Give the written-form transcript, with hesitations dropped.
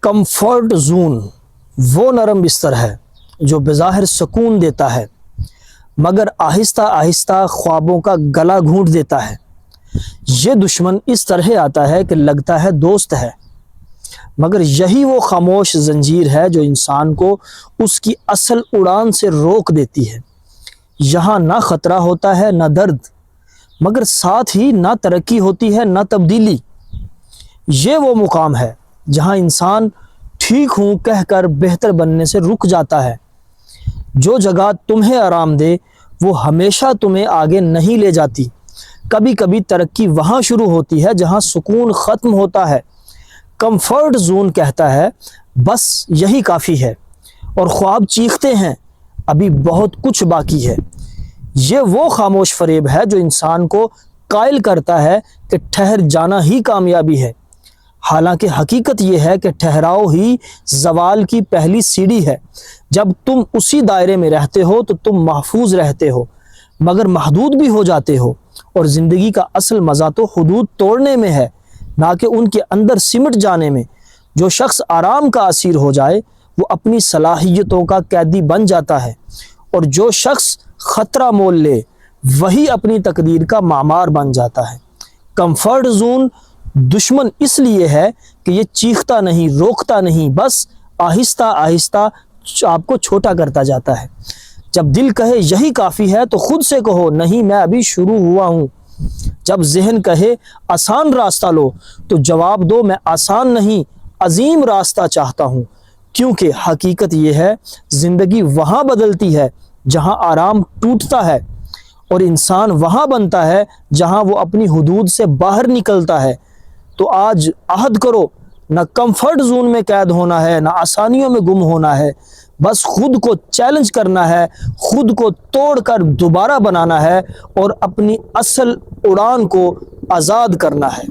Comfort zone وہ نرم بستر ہے جو بظاہر سکون دیتا ہے مگر آہستہ آہستہ خوابوں کا گلا گھونٹ دیتا ہے۔ یہ دشمن اس طرح آتا ہے کہ لگتا ہے دوست ہے، مگر یہی وہ خاموش زنجیر ہے جو انسان کو اس کی اصل اڑان سے روک دیتی ہے۔ یہاں نہ خطرہ ہوتا ہے نہ درد، مگر ساتھ ہی نہ ترقی ہوتی ہے نہ تبدیلی۔ یہ وہ مقام ہے جہاں انسان ٹھیک ہوں کہہ کر بہتر بننے سے رک جاتا ہے۔ جو جگہ تمہیں آرام دے وہ ہمیشہ تمہیں آگے نہیں لے جاتی۔ کبھی کبھی ترقی وہاں شروع ہوتی ہے جہاں سکون ختم ہوتا ہے۔ کمفرٹ زون کہتا ہے بس یہی کافی ہے، اور خواب چیختے ہیں ابھی بہت کچھ باقی ہے۔ یہ وہ خاموش فریب ہے جو انسان کو قائل کرتا ہے کہ ٹھہر جانا ہی کامیابی ہے، حالانکہ حقیقت یہ ہے کہ ٹھہراؤ ہی زوال کی پہلی سیڑھی ہے۔ جب تم اسی دائرے میں رہتے ہو تو تم محفوظ رہتے ہو مگر محدود بھی ہو جاتے ہو، اور زندگی کا اصل مزہ تو حدود توڑنے میں ہے نہ کہ ان کے اندر سمٹ جانے میں۔ جو شخص آرام کا اسیر ہو جائے وہ اپنی صلاحیتوں کا قیدی بن جاتا ہے، اور جو شخص خطرہ مول لے وہی اپنی تقدیر کا معمار بن جاتا ہے۔ کمفرٹ زون دشمن اس لیے ہے کہ یہ چیختا نہیں، روکتا نہیں، بس آہستہ آہستہ آپ کو چھوٹا کرتا جاتا ہے۔ جب دل کہے یہی کافی ہے تو خود سے کہو نہیں، میں ابھی شروع ہوا ہوں۔ جب ذہن کہے آسان راستہ لو تو جواب دو میں آسان نہیں، عظیم راستہ چاہتا ہوں، کیونکہ حقیقت یہ ہے زندگی وہاں بدلتی ہے جہاں آرام ٹوٹتا ہے، اور انسان وہاں بنتا ہے جہاں وہ اپنی حدود سے باہر نکلتا ہے۔ تو آج عہد کرو، نہ کمفرٹ زون میں قید ہونا ہے نہ آسانیوں میں گم ہونا ہے، بس خود کو چیلنج کرنا ہے، خود کو توڑ کر دوبارہ بنانا ہے، اور اپنی اصل اڑان کو آزاد کرنا ہے۔